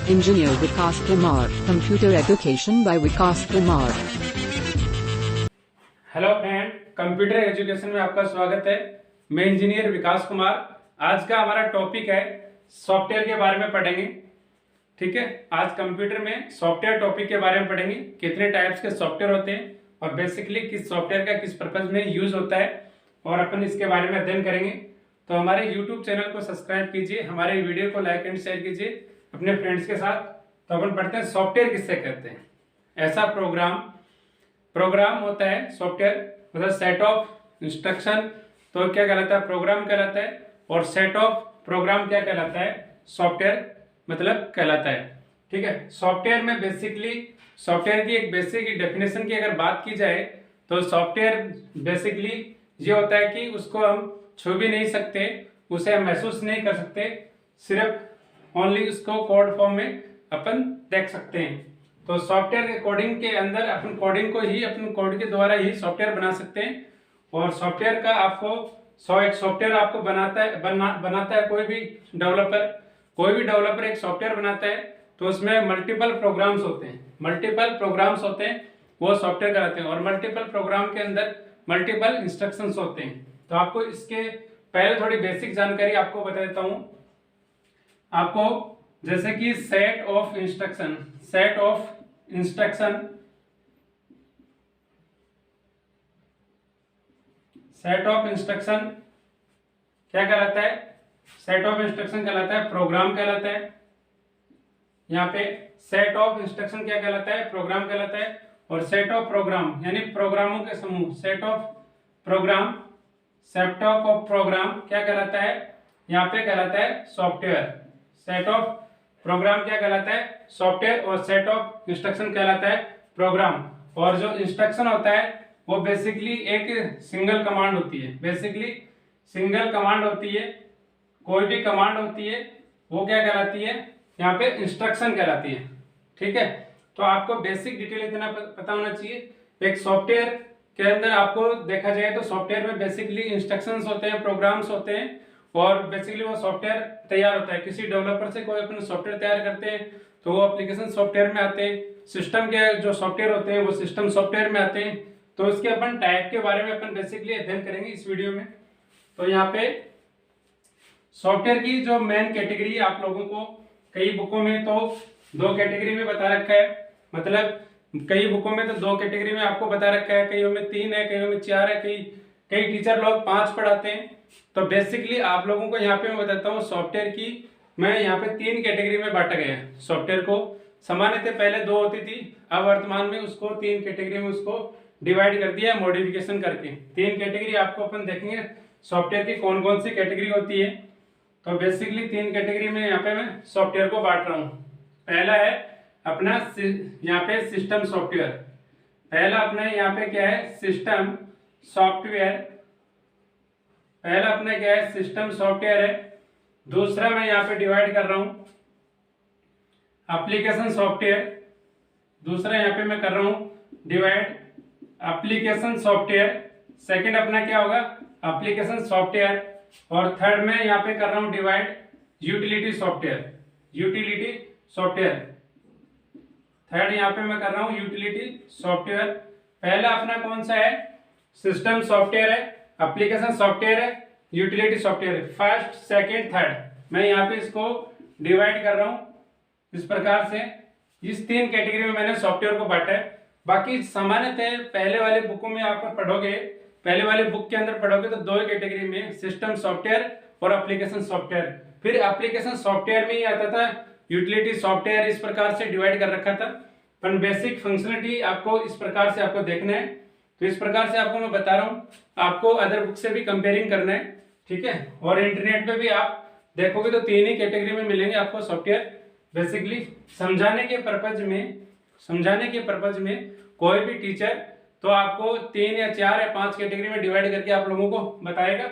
Engineer Vikas Kumar, Computer Education by Vikas Kumar. Hello friend, computer education में आपका स्वागत है। मैं इंजीनियर विकास कुमार। आज का हमारा टॉपिक है सॉफ्टवेयर के बारे में पढ़ेंगे। ठीक है, आज कंप्यूटर में सॉफ्टवेयर टॉपिक के बारे में पढ़ेंगे। कितने टाइप्स के सॉफ्टवेयर होते हैं और बेसिकली किस सॉफ्टवेयर का किस पर्पज में यूज होता है और अपन इसके बारे में अध्ययन करेंगे। तो हमारे यूट्यूब चैनल को सब्सक्राइब कीजिए, हमारे वीडियो को लाइक एंड शेयर कीजिए अपने फ्रेंड्स के साथ। तो अपन पढ़ते हैं सॉफ्टवेयर किससे कहते हैं। ऐसा प्रोग्राम होता है सॉफ्टवेयर, मतलब सेट ऑफ इंस्ट्रक्शन तो क्या कहलाता है, प्रोग्राम कहलाता है। और सेट ऑफ प्रोग्राम क्या कहलाता है, सॉफ्टवेयर मतलब कहलाता है। ठीक है, सॉफ्टवेयर में बेसिकली सॉफ्टवेयर की एक बेसिक डेफिनेशन की अगर बात की जाए तो सॉफ्टवेयर बेसिकली ये होता है कि उसको हम छू भी नहीं सकते, उसे हम महसूस नहीं कर सकते, सिर्फ ओनली उसको कोड फॉर्म में अपन देख सकते हैं। तो सॉफ्टवेयर के कोडिंग के अंदर अपन कोडिंग को ही अपन कोड के द्वारा ही सॉफ्टवेयर बना सकते हैं। और सॉफ्टवेयर का आपको एक सॉफ्टवेयर आपको बनाता है कोई भी डेवलपर एक सॉफ्टवेयर बनाता है तो उसमें मल्टीपल प्रोग्राम्स होते हैं, वो सॉफ्टवेयर कराते हैं। और मल्टीपल प्रोग्राम के अंदर मल्टीपल इंस्ट्रक्शंस होते हैं। तो आपको इसके पहले थोड़ी बेसिक जानकारी आपको बता देता हूं। आपको जैसे कि सेट ऑफ इंस्ट्रक्शन क्या कहलाता है, सेट ऑफ इंस्ट्रक्शन कहलाता है, प्रोग्राम कहलाता है। यहाँ पे सेट ऑफ इंस्ट्रक्शन क्या कहलाता है, प्रोग्राम कहलाता है। और सेट ऑफ प्रोग्राम यानी प्रोग्रामों के समूह, सेट ऑफ प्रोग्राम क्या कहलाता है, यहाँ पे कहलाता है सॉफ्टवेयर। सेट ऑफ प्रोग्राम क्या कहलाता है, सॉफ्टवेयर। और सेट ऑफ इंस्ट्रक्शन कहलाता है प्रोग्राम। और जो इंस्ट्रक्शन होता है वो बेसिकली एक सिंगल कमांड होती है, कोई भी कमांड होती है वो क्या कहलाती है, यहाँ पे इंस्ट्रक्शन कहलाती है। ठीक है, तो आपको बेसिक डिटेल इतना पता होना चाहिए। एक सॉफ्टवेयर के अंदर आपको देखा जाए तो सॉफ्टवेयर में बेसिकली इंस्ट्रक्शंस होते हैं, प्रोग्राम्स होते हैं और बेसिकली वो सॉफ्टवेयर तैयार होता है। किसी डेवलपर से कोई अपने सॉफ्टवेयर तैयार करते हैं तो वो एप्लीकेशन सॉफ्टवेयर में आते हैं। सिस्टम के जो सॉफ्टवेयर होते हैं वो सिस्टम सॉफ्टवेयर में आते हैं। तो इसके अपन टाइप के बारे में अपन बेसिकली अध्ययन करेंगे इस वीडियो में। तो यहाँ पे सॉफ्टवेयर की जो मेन कैटेगरी आप लोगों को कई बुकों में तो 2 कैटेगरी में बता रखा है, मतलब कई बुकों में तो 2 कैटेगरी में आपको बता रखा है, कईयों में 3 है, कईयों में 4 है, कई टीचर लोग 5 पढ़ाते हैं। तो बेसिकली आप लोगों को यहाँ पे मैं बताता हूँ सॉफ्टवेयर की मैं यहाँ पे 3 कैटेगरी में बांटा गया है। सॉफ्टवेयर को सामान्यतः पहले 2 होती थी, अब वर्तमान में उसको 3 कैटेगरी में उसको डिवाइड कर दिया मॉडिफिकेशन करके। 3 कैटेगरी आपको अपन देखेंगे सॉफ्टवेयर की कौन कौन सी कैटेगरी होती है। तो बेसिकली 3 कैटेगरी में यहाँ पे मैं सॉफ्टवेयर को बांट रहा हूँ। पहला है अपना यहाँ पे सिस्टम सॉफ्टवेयर। पहला अपना यहाँ पे क्या है, सिस्टम सॉफ्टवेयर है। दूसरा मैं यहाँ पे डिवाइड कर रहा हूँ एप्लीकेशन सॉफ्टवेयर। दूसरा यहाँ पे मैं कर रहा हूँ डिवाइड एप्लीकेशन सॉफ्टवेयर। सेकंड अपना क्या होगा, एप्लीकेशन सॉफ्टवेयर। और थर्ड में यहाँ पे कर रहा हूँ डिवाइड यूटिलिटी सॉफ्टवेयर। थर्ड यहाँ पे मैं कर रहा हूँ यूटिलिटी सॉफ्टवेयर। पहला अपना कौन सा है, सिस्टम सॉफ्टवेयर है, एप्लीकेशन सॉफ्टवेयर है, यूटिलिटी सॉफ्टवेयर है। फर्स्ट सेकंड थर्ड मैं यहाँ पे इसको डिवाइड कर रहा हूँ इस प्रकार से। इस 3 कैटेगरी में मैंने सॉफ्टवेयर को बांटा है। बाकी सामान्यतः पहले वाले बुकों में आप पढ़ोगे, पहले वाले बुक के अंदर पढ़ोगे तो 2 कैटेगरी में, सिस्टम सॉफ्टवेयर और एप्लीकेशन सॉफ्टवेयर। फिर एप्लीकेशन सॉफ्टवेयर में ही आता था यूटिलिटी सॉफ्टवेयर, इस प्रकार से डिवाइड कर रखा था। पर बेसिक फंक्शनलिटी आपको इस प्रकार से आपको देखना है। तो इस प्रकार से आपको मैं बता रहा हूँ, आपको अदर बुक से भी कंपेयरिंग करना है। ठीक है, और इंटरनेट पे भी आप देखोगे तो 3 ही कैटेगरी में मिलेंगे आपको सॉफ्टवेयर। बेसिकली समझाने के पर्पज में कोई भी टीचर तो आपको 3 या 4 या 5 कैटेगरी में डिवाइड करके आप लोगों को बताएगा।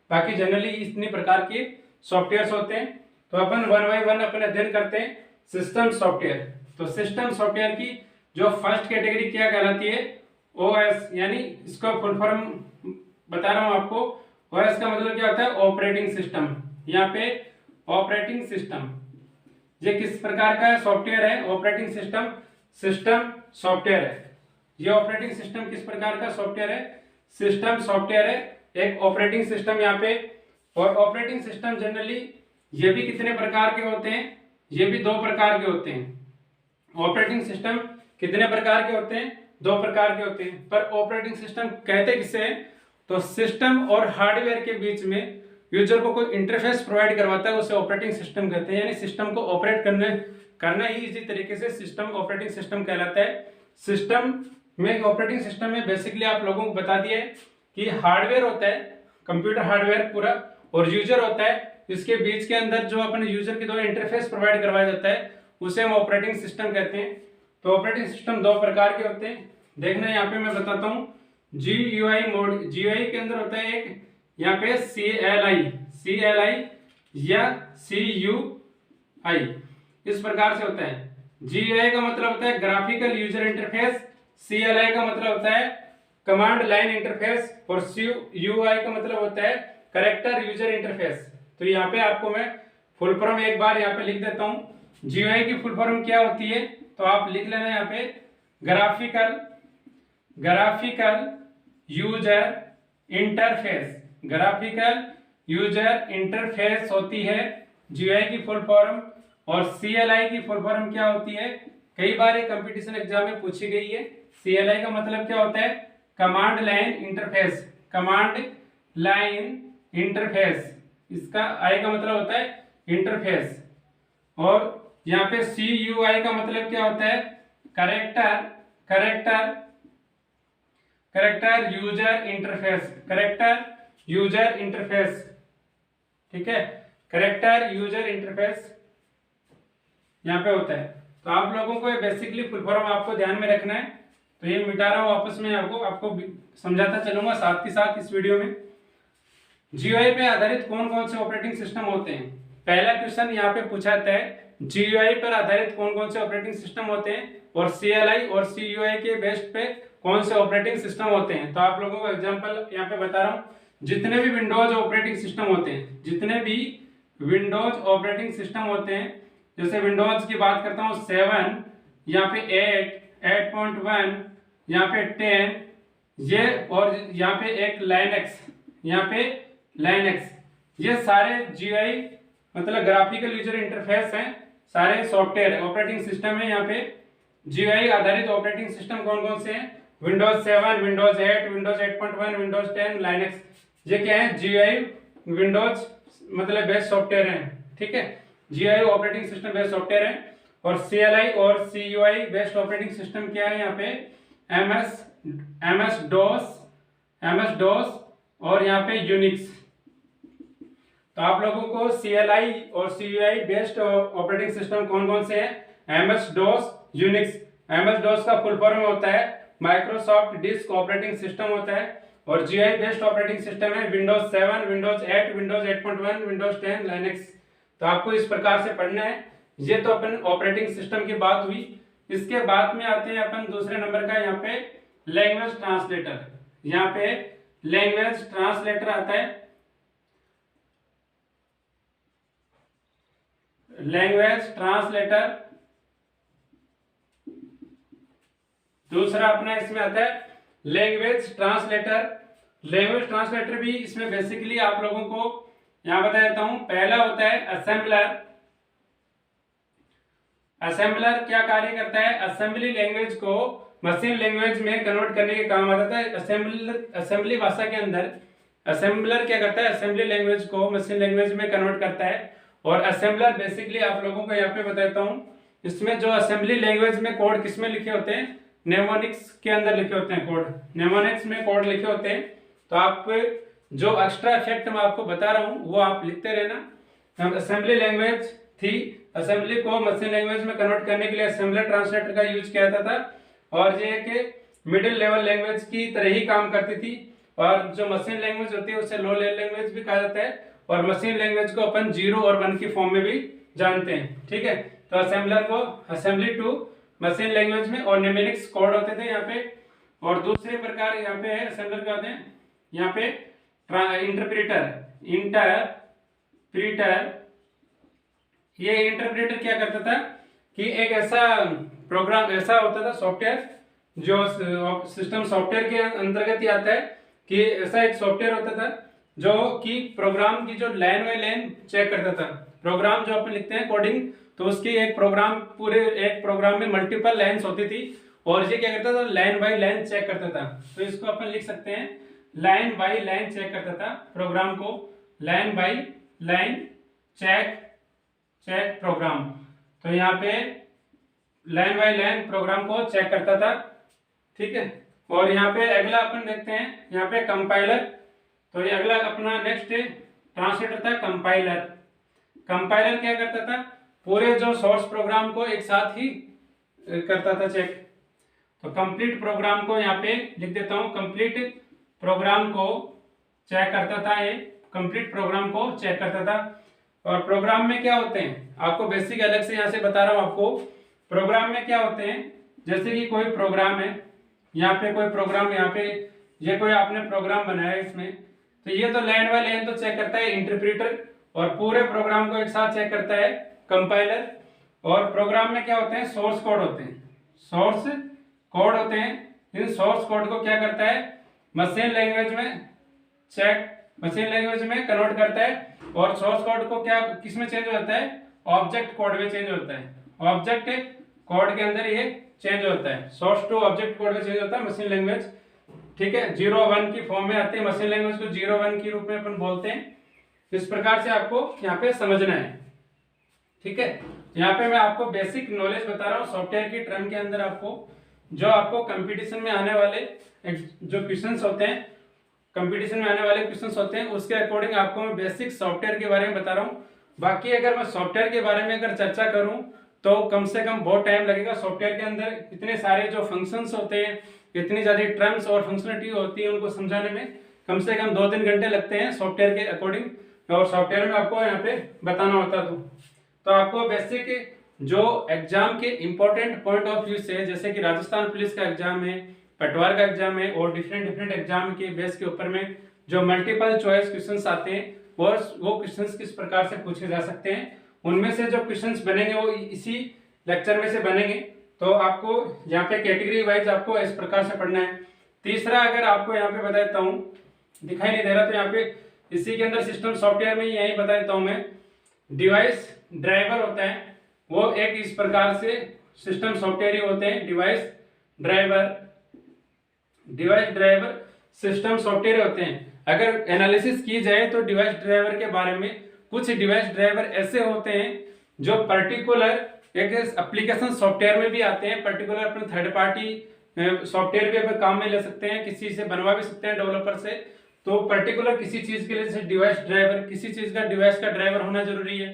बाकी जनरली इतनी प्रकार के सॉफ्टवेयर्स होते हैं। तो अपन 1 बाय 1 अपन अध्ययन करते हैं सिस्टम सॉफ्टवेयर। तो सिस्टम सॉफ्टवेयर की जो फर्स्ट कैटेगरी क्या कहलाती है, ओएस, यानी इसका फुल फॉर्म बता रहा हूं आपको। ओएस का मतलब क्या होता है, ऑपरेटिंग सिस्टम। यहाँ पे ऑपरेटिंग सिस्टम ये किस प्रकार का सॉफ्टवेयर है? ऑपरेटिंग सिस्टम सिस्टम सॉफ्टवेयर है। ये ऑपरेटिंग सिस्टम किस प्रकार का सॉफ्टवेयर है? सिस्टम सॉफ्टवेयर है, एक ऑपरेटिंग सिस्टम यहाँ पे। और ऑपरेटिंग सिस्टम जनरली ये भी कितने प्रकार के होते हैं? ये भी 2 प्रकार के होते हैं। ऑपरेटिंग सिस्टम कितने प्रकार के होते हैं? 2 प्रकार के होते हैं। पर ऑपरेटिंग सिस्टम कहते किसे हैं? तो सिस्टम और हार्डवेयर के बीच में यूजर को कोई इंटरफेस प्रोवाइड करवाता है, उसे ऑपरेटिंग सिस्टम कहते हैं। यानी सिस्टम को ऑपरेट करना ही इसी तरीके से सिस्टम ऑपरेटिंग सिस्टम कहलाता है। सिस्टम में ऑपरेटिंग सिस्टम में बेसिकली आप लोगों को बता दिया है कि हार्डवेयर होता है, कंप्यूटर हार्डवेयर पूरा, और यूजर होता है। इसके बीच के अंदर जो अपने यूजर के द्वारा इंटरफेस प्रोवाइड करवाया जाता है उसे हम ऑपरेटिंग सिस्टम कहते हैं। तो ऑपरेटिंग सिस्टम 2 प्रकार के होते हैं। देखना यहाँ पे मैं बताता हूँ। GUI मोड, GUI के अंदर होता है एक यहाँ पे CLI या CUI, इस प्रकार से होता है। GUI का मतलब होता है ग्राफिकल यूजर इंटरफेस, CLI का मतलब होता है कमांड लाइन इंटरफेस, और CUI का मतलब होता है कैरेक्टर यूजर इंटरफेस। तो यहाँ पे आपको मैं फुल फॉर्म एक बार यहाँ पे लिख देता हूँ। GUI की फुल फॉर्म क्या होती है? तो आप लिख लेना यहाँ पे graphical user interface. Graphical user interface होती है GUI की फुल फॉर्म। और CLI की फुल फॉर्म क्या होती है? कई बार ये कंपटीशन एग्जाम में पूछी गई है। CLI का मतलब क्या होता है? Command line interface. Command line interface, इसका आई का मतलब होता है इंटरफेस। और यहाँ पे CUI का मतलब क्या होता है? Character user interface. ठीक है, कैरेक्टर यूजर इंटरफेस यहाँ पे होता है। तो आप लोगों को बेसिकली फुल फॉर्म आपको ध्यान में रखना है। तो ये मिटा रहा हूँ वापस में, आपको समझाता चलूंगा साथ के साथ इस वीडियो में। GUI पे आधारित कौन कौन से ऑपरेटिंग सिस्टम होते हैं? पहला क्वेश्चन यहाँ पे पूछा जाता है, GUI पर आधारित कौन कौन से ऑपरेटिंग सिस्टम होते हैं, और CLI और CUI के बेस पे कौन से ऑपरेटिंग सिस्टम होते हैं। तो आप लोगों को एग्जांपल यहाँ पे बता रहा हूँ। जितने भी विंडोज ऑपरेटिंग सिस्टम होते हैं, जैसे विंडोज की बात करता हूँ 7, यहाँ पे 8, 8.1, यहाँ पे 10, ये, और यहाँ पे एक लाइनक्स, ये सारे GUI मतलब ग्राफिकल यूजर इंटरफेस हैं, सारे सॉफ्टवेयर ऑपरेटिंग सिस्टम है। यहाँ पे GUI आधारित ऑपरेटिंग सिस्टम कौन कौन से हैं? Windows 7, Windows 8, Windows 8.1, Windows 10, Linux. ये क्या है? GUI विंडोज मतलब बेस्ड सॉफ्टवेयर हैं। ठीक है, GUI operating system based software है। और CLI और CUI बेस्ड ऑपरेटिंग सिस्टम क्या है? यहाँ पे MS DOS और यहाँ पे यूनिक्स। तो आप लोगों को CLI और CUI बेस्ड ऑपरेटिंग सिस्टम कौन कौन से हैं? MS DOS, Unix. MS DOS का फुल फॉर्म होता है माइक्रोसॉफ्ट डिस्क ऑपरेटिंग सिस्टम होता है। और GUI बेस्ड ऑपरेटिंग सिस्टम है Windows 7, Windows 8, Windows 8.1, Windows 10, Linux. तो आपको इस प्रकार से पढ़ना है। ये तो अपन ऑपरेटिंग सिस्टम की बात हुई। इसके बाद में आते हैं अपन दूसरे नंबर का यहाँ पे लैंग्वेज ट्रांसलेटर। यहाँ पे लैंग्वेज ट्रांसलेटर आता है। लैंग्वेज ट्रांसलेटर दूसरा अपना इसमें आता है लैंग्वेज ट्रांसलेटर भी इसमें बेसिकली आप लोगों को यहां बता देता हूं। पहला होता है असेंबलर क्या कार्य करता है? असेंबली लैंग्वेज को मशीन लैंग्वेज में कन्वर्ट करने के काम आता है। असेंबली भाषा के अंदर असेंबलर क्या करता है? असेंबली लैंग्वेज को मशीन लैंग्वेज में कन्वर्ट करता है। और असेंबलर बेसिकली आप लोगों को यहाँ पे बताता हूँ, इसमें जो असेंबली लैंग्वेज में कोड किसमें लिखे होते हैं? नेमोनिक्स के अंदर लिखे होते हैं कोड। नेमोनिक्स में कोड लिखे होते हैं। तो आप जो एक्स्ट्रा इफेक्ट मैं आपको बता रहा हूँ वो आप लिखते रहना। असेंबली लैंग्वेज थी, असेंबली को मशीन लैंग्वेज में कन्वर्ट करने के लिए असेंबलर ट्रांसलेटर का यूज किया जाता था। और ये कि मिडिल लेवल लैंग्वेज की तरह ही काम करती थी। और जो मशीन लैंग्वेज होती है उसे लो लेवल लैंग्वेज भी कहा जाता है। और मशीन लैंग्वेज को अपन 0 और 1 की फॉर्म में भी जानते हैं। ठीक है, तो असेंबलर को असेंबली टू मशीन लैंग्वेज में और नेमोनिक्स कोड होते थे यहाँ पे। और दूसरे प्रकार यहाँ पे है असेंबलर क्या होते हैं? यहाँ पे इंटरप्रीटर ये इंटरप्रेटर क्या करता था कि एक ऐसा प्रोग्राम ऐसा होता था सॉफ्टवेयर जो सिस्टम सॉफ्टवेयर के अंतर्गत ही आता है कि ऐसा एक सॉफ्टवेयर होता था जो कि प्रोग्राम की जो लाइन बाय लाइन चेक करता था। प्रोग्राम जो अपन लिखते हैं कोडिंग, तो उसकी एक प्रोग्राम पूरे एक प्रोग्राम में मल्टीपल लाइंस होती थी और ये क्या करता था लाइन बाय लाइन चेक करता था। तो इसको अपन लिख सकते हैं लाइन बाय लाइन चेक करता था प्रोग्राम को, line by line check program. तो यहाँ पे लाइन बाय लाइन प्रोग्राम को चेक करता था, ठीक है। और यहाँ पे अगला अपन देखते हैं यहाँ पे कंपाइलर। तो ये अगला अपना नेक्स्ट ट्रांसलेटर था कंपाइलर। कंपाइलर क्या करता था, पूरे जो सोर्स प्रोग्राम को एक साथ ही करता था चेक। तो कंप्लीट प्रोग्राम को यहाँ पे लिख देता हूँ, कंप्लीट प्रोग्राम को चेक करता था, ये कंप्लीट प्रोग्राम को चेक करता था। और प्रोग्राम में क्या होते हैं आपको बेसिक अलग से यहाँ से बता रहा हूँ आपको। प्रोग्राम में क्या होते हैं, जैसे कि कोई प्रोग्राम है, यहाँ पे कोई प्रोग्राम, यहाँ पे ये कोई आपने प्रोग्राम बनाया है इसमें, तो ये तो लाइन बाय लाइन तो चेक करता है इंटरप्रेटर और पूरे प्रोग्राम को एक साथ चेक करता है कंपाइलर। और प्रोग्राम में क्या होते हैं सोर्स कोड होते हैं, सोर्स कोड होते हैं। इन सोर्स कोड को क्या करता है मशीन लैंग्वेज में चेक, मशीन लैंग्वेज में कन्वर्ट करता है। और सोर्स कोड को क्या किस में चेंज होता है, ऑब्जेक्ट कोड में चेंज होता है, ऑब्जेक्ट कोड के अंदर ये चेंज होता है, सोर्स टू ऑब्जेक्ट कोड में चेंज होता है मशीन लैंग्वेज, ठीक है। 0-1 की फॉर्म में आते हैं, मशीन लैंग्वेज को 0-1 के रूप में अपन बोलते हैं। इस प्रकार से आपको यहाँ पे समझना है, ठीक है। यहाँ पे मैं आपको बेसिक नॉलेज बता रहा हूँ सॉफ्टवेयर की टर्म के अंदर। आपको जो आपको कंपटीशन में आने वाले जो क्वेश्चंस होते हैं, कंपटीशन में आने वाले क्वेश्चंस होते हैं, उसके अकॉर्डिंग आपको मैं बेसिक सॉफ्टवेयर के बारे में बता रहा हूँ। बाकी अगर मैं सॉफ्टवेयर के बारे में अगर चर्चा करूँ तो कम से कम बहुत टाइम लगेगा। सॉफ्टवेयर के अंदर इतने सारे जो फंक्शंस होते हैं, इतनी ज्यादा टर्म्स और फंक्शनलिटी होती है, उनको समझाने में कम से कम 2-3 घंटे लगते हैं सॉफ्टवेयर के अकॉर्डिंग। और सॉफ्टवेयर में आपको यहाँ पे बताना होता तो आपको बेसिक जो एग्जाम के इंपॉर्टेंट पॉइंट ऑफ व्यू से, जैसे कि राजस्थान पुलिस का एग्जाम है, पटवार का एग्जाम है और डिफरेंट एग्जाम के बेस के ऊपर में जो मल्टीपल चॉइस क्वेश्चंस आते हैं और वो क्वेश्चंस किस प्रकार से पूछे जा सकते हैं, उनमें से जो क्वेश्चंस बनेंगे वो इसी लेक्चर में से बनेंगे। तो आपको यहाँ पे कैटेगरी वाइज आपको इस प्रकार से पढ़ना है। तीसरा अगर आपको यहाँ पे बता देता हूँ, दिखाई नहीं दे रहा तो यहाँ पे इसी के अंदर सिस्टम सॉफ्टवेयर में यही बता देता हूँ मैं, डिवाइस ड्राइवर होता है, वो एक इस प्रकार से सिस्टम सॉफ्टवेयर ही होते हैं। डिवाइस ड्राइवर सिस्टम सॉफ्टवेयर होते हैं। अगर एनालिसिस की जाए तो डिवाइस ड्राइवर के बारे में, कुछ डिवाइस ड्राइवर ऐसे होते हैं जो पर्टिकुलर एक एप्लीकेशन सॉफ्टवेयर में भी आते हैं, पर्टिकुलर अपने थर्ड पार्टी सॉफ्टवेयर भी अपन काम में ले सकते हैं, किसी से बनवा भी सकते हैं डेवलपर से। तो पर्टिकुलर किसी चीज के लिए जैसे डिवाइस ड्राइवर, किसी चीज का डिवाइस का ड्राइवर होना जरूरी है।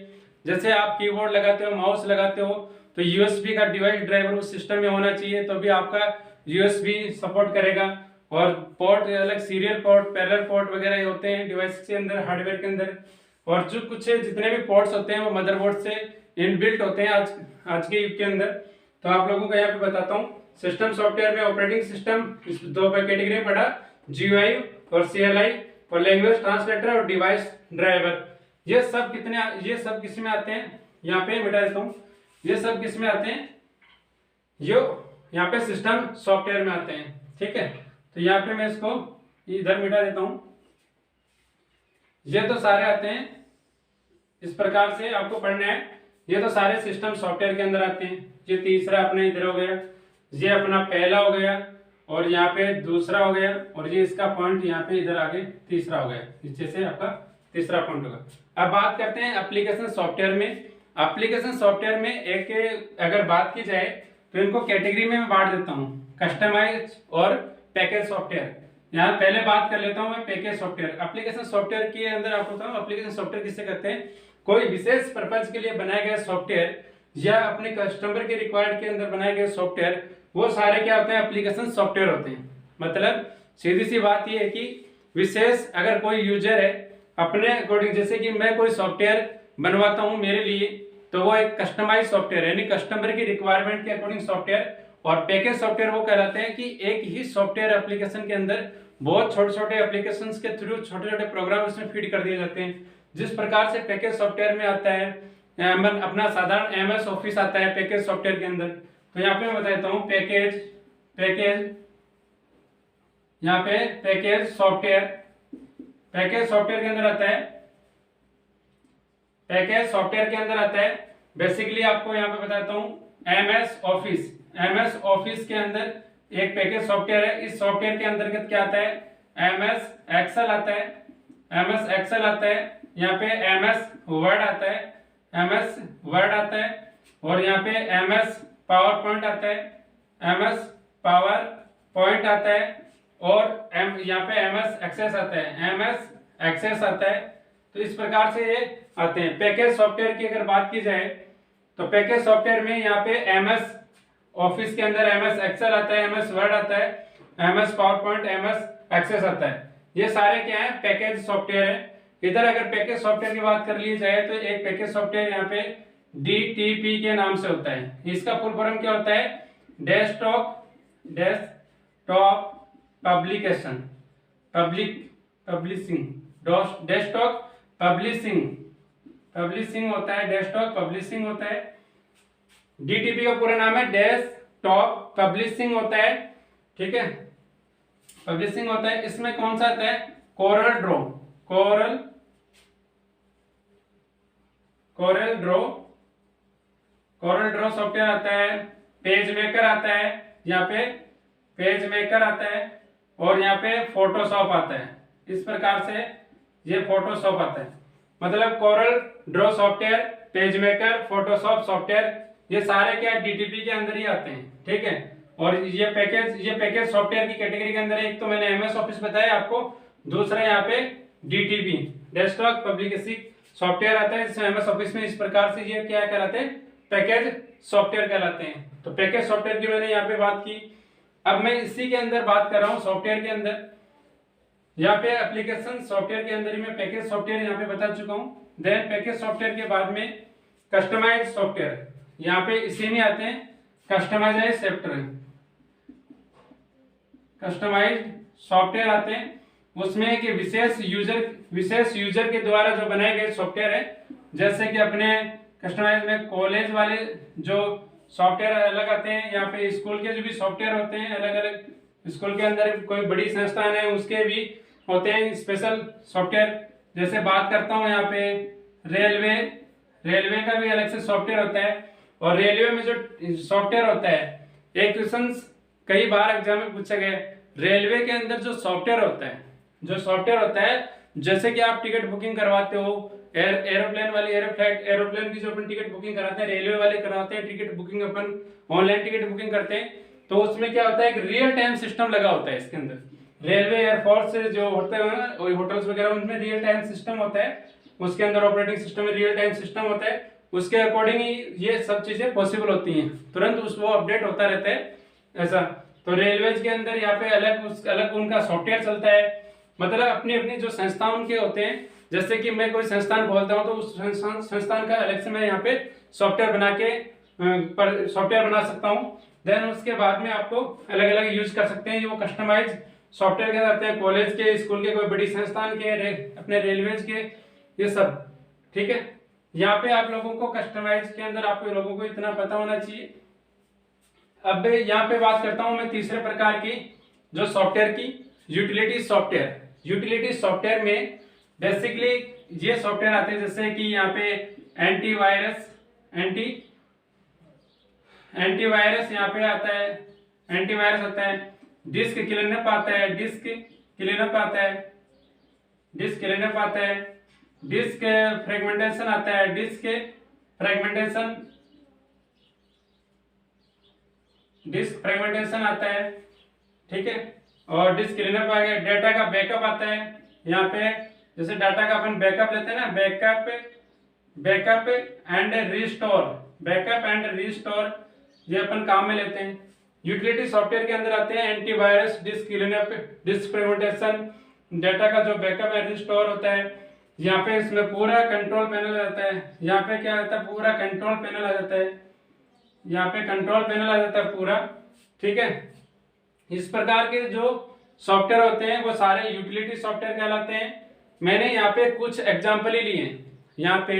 जैसे आप कीबोर्ड लगाते हो, माउस लगाते हो, तो यूएसबी का डिवाइस ड्राइवर उस सिस्टम में होना चाहिए, तो भी आपका यूएसबी सपोर्ट करेगा। और पोर्ट अलग, सीरियल पोर्ट, पैरेलल पोर्ट वगैरह होते हैं डिवाइस के अंदर, हार्डवेयर के अंदर। और जो कुछ जितने भी पोर्ट्स होते हैं वो मदरबोर्ड से इनबिल्ट होते हैं आज के युग के अंदर। तो आप लोगों को यहाँ पे बताता हूँ, सिस्टम सॉफ्टवेयर में ऑपरेटिंग सिस्टम इस 2 कैटेगरी में पढ़ा, GUI और CLI, और लैंग्वेज ट्रांसलेटर और डिवाइस ड्राइवर। ये सब किस में आते हैं, यहाँ पे मिटा देता हूँ, ये सब किस में आते हैं, ये यहाँ पे सिस्टम सॉफ्टवेयर में आते हैं, ठीक है। तो यहाँ पे मैं इसको इधर मिटा देता हूँ। ये तो सारे आते हैं, इस प्रकार से आपको पढ़ना है। ये तो सारे सिस्टम सॉफ्टवेयर के अंदर आते हैं। ये तीसरा अपने इधर हो गया, ये अपना पहला हो गया, और यहाँ पे दूसरा हो गया, और ये इसका पॉइंट यहाँ पे इधर आगे तीसरा हो गया, नीचे से आपका तीसरा पॉइंट होगा। अब बात करते हैं एप्लीकेशन सॉफ्टवेयर में। एप्लीकेशन सॉफ्टवेयर में एक अगर बात की जाए तो इनको कैटेगरी में मैं बांट देता हूँ, कस्टमाइज और पैकेज सॉफ्टवेयर। यहाँ पहले बात कर लेता हूँ मैं पैकेज सॉफ्टवेयर। एप्लीकेशन सॉफ्टवेयर के अंदर आपको बताऊँ, एप्लीकेशन सॉफ्टवेयर किससे करते हैं, कोई विशेष पर्पज के लिए बनाया गया सॉफ्टवेयर या अपने कस्टमर के रिक्वायर्ड के अंदर बनाए गए सॉफ्टवेयर, वो सारे क्या होते हैं, एप्लीकेशन सॉफ्टवेयर होते हैं। मतलब सीधी सी बात ये है कि विशेष अगर कोई यूजर है अपने अकॉर्डिंग, जैसे कि मैं कोई सॉफ्टवेयर बनवाता हूँ मेरे लिए, तो वो एक कस्टमाइज सॉफ्टवेयर यानी कस्टमर की रिक्वायरमेंट के अकॉर्डिंग सॉफ्टवेयर। और पैकेज सॉफ्टवेयर वो कहलाते हैं कि एक ही सॉफ्टवेयर एप्लीकेशन के अंदर बहुत छोटे छोटे एप्लीकेशंस के थ्रू छोटे छोटे प्रोग्राम इसमें फीड कर दिए जाते हैं। जिस प्रकार से पैकेज सॉफ्टवेयर में आता है अपना साधारण एमएस ऑफिस आता है पैकेज सॉफ्टवेयर के अंदर। तो यहाँ पे मैं बताता हूँ पैकेज यहाँ पे पैकेज सॉफ्टवेयर के अंदर आता है, पैकेज सॉफ्टवेयर के अंदर आता है। बेसिकली आपको यहाँ पे बताता हूँ एमएस ऑफिस के अंदर एक पैकेज सॉफ्टवेयर है। इस सॉफ्टवेयर के अंतर्गत क्या आता है, एमएस एक्सेल आता है, यहाँ पे एमएस वर्ड आता है, और यहाँ पे एमएस पावर पॉइंट आता है, और यहाँ पे एमएस एक्सेस आता है। तो इस प्रकार से ये आते हैं। पैकेज सॉफ्टवेयर की अगर बात की जाए तो पैकेज सॉफ्टवेयर में यहाँ पे एमएस ऑफिस के अंदर एमएस एक्सेल आता है, एमएस वर्ड आता है, MS PowerPoint, MS Access आता है। ये सारे क्या है, पैकेज सॉफ्टवेयर है। इधर अगर पैकेज सॉफ्टवेयर की बात कर ली जाए तो एक पैकेज सॉफ्टवेयर यहाँ पे डीटीपी के नाम से होता है। इसका फुल फॉर्म क्या होता है, डेस्कटॉप पब्लिशिंग होता है। डीटीपी का पूरा नाम है डेस्कटॉप पब्लिशिंग होता है, ठीक है, पब्लिशिंग होता है। इसमें कौन सा आता है, कोरल ड्रॉ सॉफ्टवेयर आता है, पेज मेकर आता है, यहाँ पे पेज मेकर आता है, और यहाँ पे फोटोशॉप आता है। इस प्रकार से ये फोटोशॉप आता है। मतलब Corel Draw software, page maker, Photoshop software, ये सारे क्या डीटीपी के अंदर ही आते हैं, ठीक है। और ये पैकेज सॉफ्टवेयर की कैटेगरी के अंदर एक तो मैंने एमएस ऑफिस बताया आपको, दूसरा यहाँ पे डीटीपी डेस्कटॉप पब्लिशिंग सॉफ्टवेयर आता है, जिसमें एमएस ऑफिस में। इस प्रकार से ये क्या कहलाते हैं, पैकेज सॉफ्टवेयर कहलाते हैं। तो पैकेज सॉफ्टवेयर की मैंने यहाँ पे बात की। अब मैं इसी के अंदर बात कर रहा हूँ सॉफ्टवेयर के अंदर, यहाँ पे एप्लीकेशन सॉफ्टवेयर के अंदर ही मैं पैकेज सॉफ्टवेयर यहाँ पे बता चुका हूँ। देन पैकेज सॉफ्टवेयर के बाद में कस्टमाइज सॉफ्टवेयर, यहाँ पे इसी में आते हैं कस्टमाइज सॉफ्टवेयर आते हैं। उसमें एक विशेष यूजर के द्वारा जो बनाए गए सॉफ्टवेयर है, जैसे कि अपने कस्टमाइज में कॉलेज वाले जो सॉफ्टवेयर अलग आते हैं, यहाँ पे स्कूल के जो भी सॉफ्टवेयर होते हैं अलग अलग, स्कूल के अंदर कोई बड़ी संस्थान है उसके भी होते हैं स्पेशल सॉफ्टवेयर। जैसे बात करता हूँ यहाँ पे रेलवे का भी अलग से सॉफ्टवेयर होता है। और रेलवे में जो सॉफ्टवेयर होता है, एक क्वेश्चन कई बार एग्जाम में पूछा गया, रेलवे के अंदर जो सॉफ्टवेयर होता है, जैसे कि आप टिकट बुकिंग करवाते हो, एरोप्लेन की जो अपन टिकट बुकिंग कराते हैं, रेलवे वाले कराते हैं टिकट बुकिंग, अपन ऑनलाइन टिकट बुकिंग करते हैं। तो उसमें क्या होता है, एक रियल टाइम सिस्टम लगा होता है इसके अंदर। रेलवे एयरफोर्स से जो होते हैं होटल्स वगैरह, उनमें रियल टाइम सिस्टम होता है, उसके अंदर ऑपरेटिंग सिस्टम में रियल टाइम सिस्टम होता है। उसके अकॉर्डिंग ही ये सब चीजें पॉसिबल होती हैं, तुरंत वो अपडेट होता रहता है ऐसा। तो रेलवेज के अंदर यहाँ पे अलग उनका सॉफ्टवेयर चलता है। मतलब अपनी अपनी जो संस्थान के होते हैं, जैसे कि मैं कोई संस्थान खोलता हूँ तो उस संस्थान का अलग से मैं यहाँ पे सॉफ्टवेयर बना सकता हूँ। देन उसके बाद में आपको अलग अलग यूज कर सकते हैं। ये वो कस्टमाइज सॉफ्टवेयर के आते हैं, कॉलेज के, स्कूल के, कोई बड़ी संस्थान के, अपने रेलवेज के, ये सब, ठीक है। यहाँ पे आप लोगों को कस्टमाइज के अंदर आपको लोगों को इतना पता होना चाहिए। अब यहाँ पे बात करता हूँ मैं तीसरे प्रकार की जो सॉफ्टवेयर की, यूटिलिटी सॉफ्टवेयर में बेसिकली ये सॉफ्टवेयर आते हैं, जैसे कि यहाँ पे एंटीवायरस यहाँ पे आता है, एंटीवायरस आता है, डिस्क क्लीनअप आता है, डिस्क फ्रेगमेंटेशन आता है, डिस्क फ्रेगमेंटेशन आता है, ठीक है। और डिस्क क्लीनअप आ गया। डेटा का बैकअप आता है यहाँ पे, जैसे डाटा का अपन बैकअप लेते हैं ना, बैकअप एंड रिस्टोर, ये अपन काम में लेते हैं। यूटिलिटी सॉफ्टवेयर के अंदर आते हैं antivirus, disk cleanup, disk fragmentation, data का जो बैकअप एंड रिस्टोर होता है। यहाँ पे इसमें पूरा कंट्रोल पैनल आता है। यहाँ पे क्या आता है, पूरा कंट्रोल पैनल आ जाता है, यहाँ पे कंट्रोल पैनल आ जाता है पूरा, ठीक है। इस प्रकार के जो सॉफ्टवेयर होते हैं वो सारे यूटिलिटी सॉफ्टवेयर कहलाते हैं। मैंने यहाँ पे कुछ एग्जाम्पल ही लिए हैं। यहाँ पे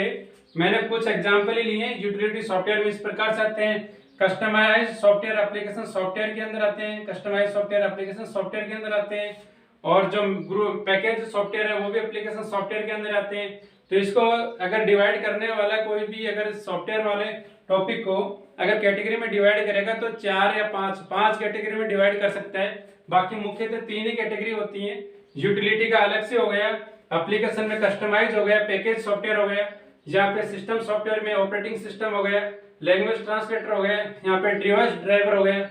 मैंने कुछ एग्जांपल ही लिए हैं। यूटिलिटी सॉफ्टवेयर में इस प्रकार से आते हैं, कस्टमाइज सॉफ्टवेयर एप्लीकेशन सॉफ्टवेयर के अंदर आते हैं, कस्टमाइज सॉफ्टवेयर एप्लीकेशन सॉफ्टवेयर के अंदर आते हैं, और जो ग्रुप पैकेज सॉफ्टवेयर है वो भी एप्लीकेशन सॉफ्टवेयर के अंदर आते हैं। तो इसको अगर डिवाइड करने वाला कोई भी अगर सॉफ्टवेयर वाले टॉपिक को अगर कैटेगरी में डिवाइड करेगा तो 4 या 5 कैटेगरी में डिवाइड कर सकता है। बाकी मुख्यतः 3 ही कैटेगरी होती है। यूटिलिटी का अलग से हो गया, एप्लीकेशन में कस्टमाइज हो गया, पैकेज सॉफ्टवेयर हो गया, यहाँ पे सिस्टम सॉफ्टवेयर में ऑपरेटिंग सिस्टम हो गया, लैंग्वेज ट्रांसलेटर हो गया, यहाँ पे डिवाइस ड्राइवर हो गया।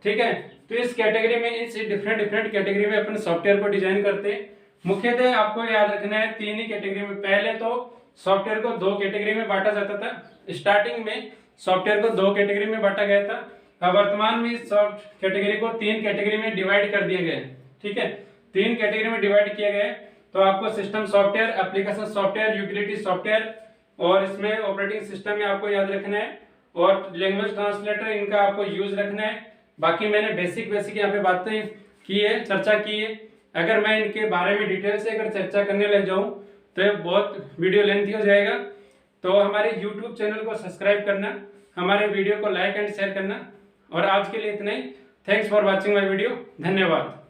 ठीक है, तो इस कैटेगरी में इस डिफरेंट कैटेगरी में अपन सॉफ्टवेयर को डिजाइन करते हैं। मुख्यतः आपको याद रखना है 3 ही कैटेगरी में। पहले तो सॉफ्टवेयर को 2 कैटेगरी में बांटा जाता था। स्टार्टिंग में सॉफ्टवेयर को 2 कैटेगरी में बांटा गया था। अब वर्तमान में इस कैटेगरी को 3 कैटेगरी में डिवाइड कर दिया गया है। ठीक है, 3 कैटेगरी में डिवाइड किया गया है। तो आपको system software, application software, utility software और इसमें ऑपरेटिंग सिस्टम में आपको याद रखना है, और लैंग्वेज ट्रांसलेटर इनका आपको यूज रखना है। बाकी मैंने बेसिक यहाँ पे बातें की है, चर्चा की है। अगर मैं इनके बारे में डिटेल से अगर चर्चा करने लग जाऊं तो ये बहुत वीडियो लेंथी हो जाएगा। तो हमारे YouTube चैनल को सब्सक्राइब करना, हमारे वीडियो को लाइक एंड शेयर करना, और आज के लिए इतना ही। Thanks for watching my video. धन्यवाद।